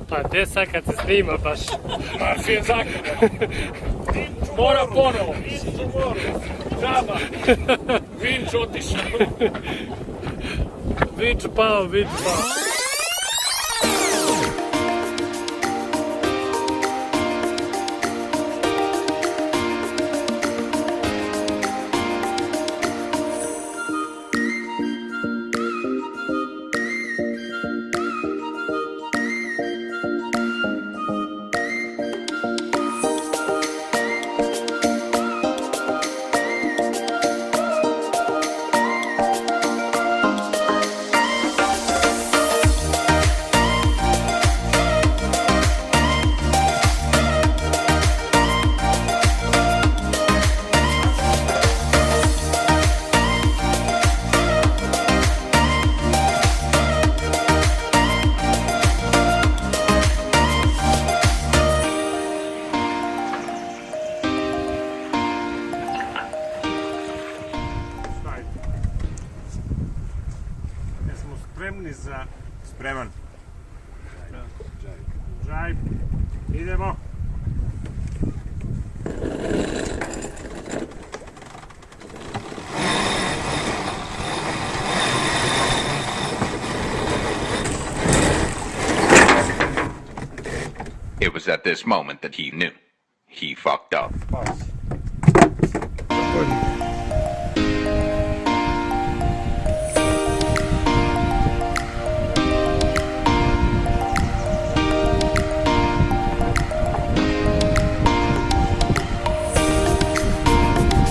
Pa gdje sad kad se snima baš? Marfijem zakada. Mora ponovo. Vinču moru. Žaba. Vinč otišao. Vinču pao, Vinču pao. Spremni za... Spreman. Džajb. Idemo. It was at this moment that he knew. He fucked up.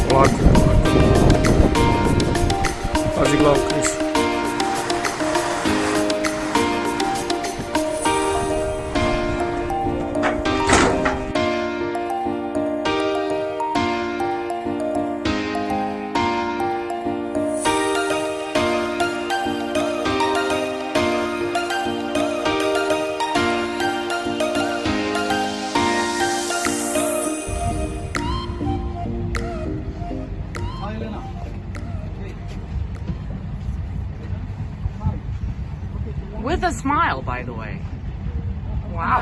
Lako. Pazi glavu, Kris. With a smile, by the way. Wow.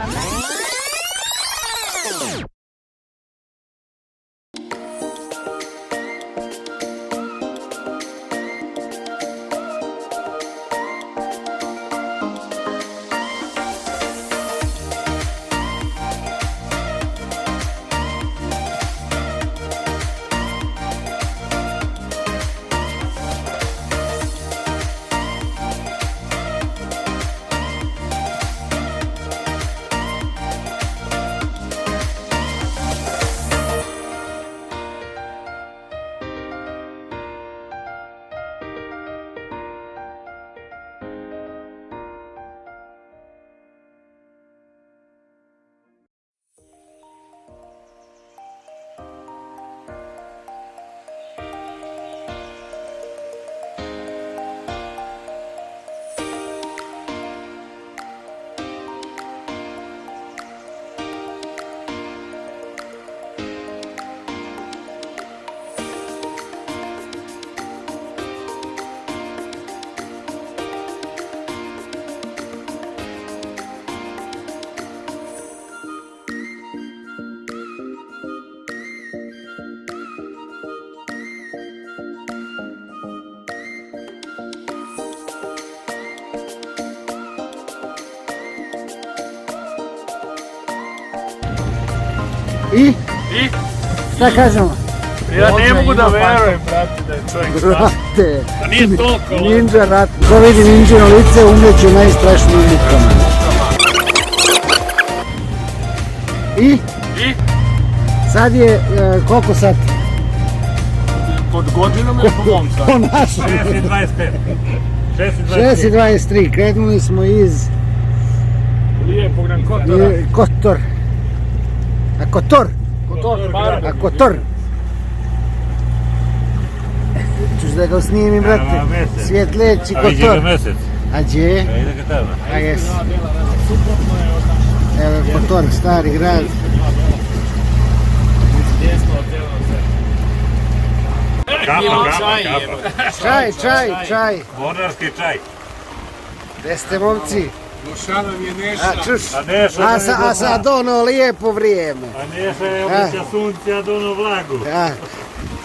I? Šta kažemo? Ja ne mogu da verujem, brate, da je čovjek Brate, da nije toliko. ninja rat. Ko vidi ninjino lice, umreće najstrašnijim mukama. I? Sad je, koliko sati? Pod godinom je po mom satu. Po našem. 6:25. 6:23, krenuli smo iz Lijepog nam Kotora. Kotor. A Kotor? A Kotor. Čuš da ga snimim, brate. Svjetleći Kotor. A vidi ga mesec. A gdje? Ide ga tamo. A jes. Evo Kotor, stari grad. Kapa. Čaj. Mornarski čaj. Gde ste momci? Došao nam je Neša. A čuš? A Neša A sad ono lijepo vrijeme. A Neša je običa sunce, a dono vlagu.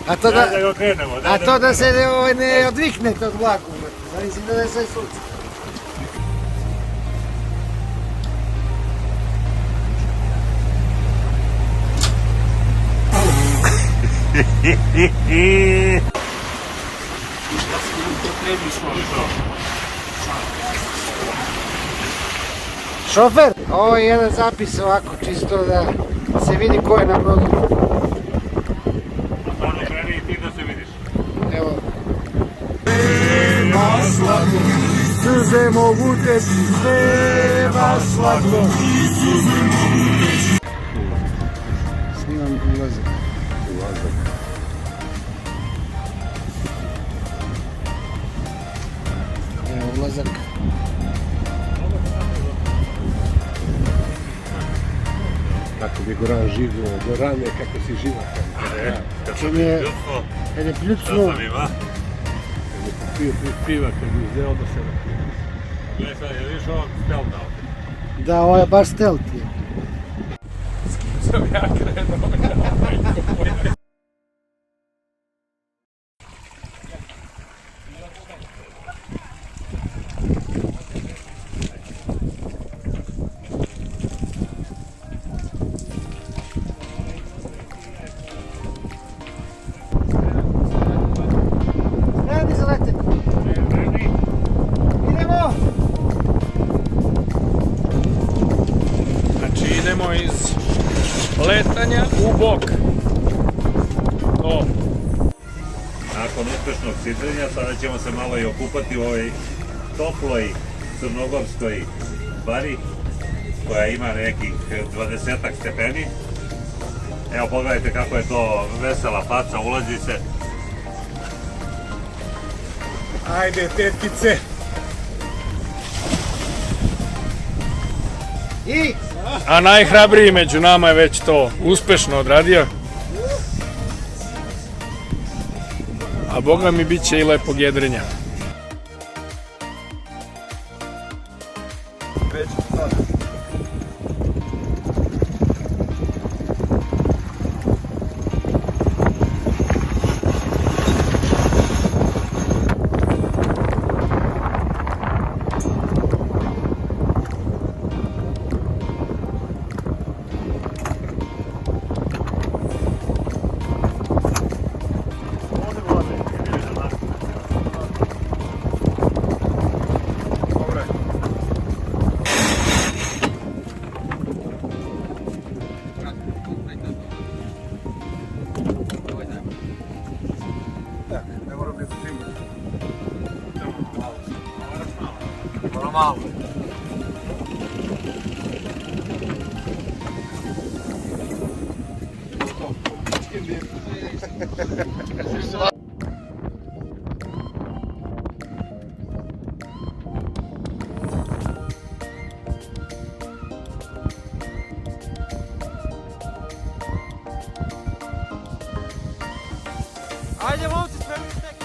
A to Daj da ga krenemo. A to da se ne odviknete od vlaku. Zavisi da je sve sunce. Šofer, ovo je jedan zapis ovako, čisto da se vidi ko je na brodu. Samo kreni i ti da se vidiš. Evo. Suze mogu teći, sve baš slatko. Snimam ulazak. Evo ulazak. Kako bi Goran živio, Gorane, kako si živa. Kad je pljucnuo. Što sam ima? Kad je popio piva, kad je uzeo da se napije. Gledaj sad, je viš ovog stelta ovdje? Da, ovo je baš stelt je. Sam ja krenuo. Radi za lete. Idemo! Znači idemo iz letanja u bok. To. Nakon uspešnog sidrenja sada ćemo se malo i okupati u ovoj toploj crnogorskoj bari koja ima nekih 20-ak stepeni. Evo pogledajte kako je to vesela faca, ulazi se. Ajde, tetkice. I A najhrabriji među nama je već to uspešno odradio. A boga mi bit će i lepog jedrenja. Ajde momci, spremni stek.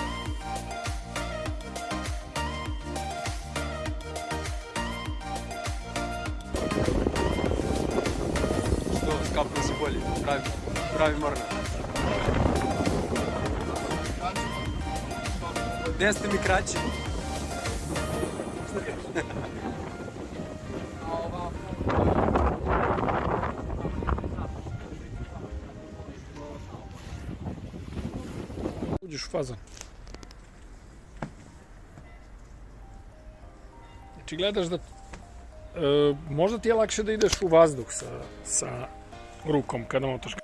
Što, skapno si bolji, pravi mornar. Gdje ste mi kraći? Uđeš u fazan. Znači gledaš da možda ti je lakše da ideš u vazduh sa rukom kada motaš.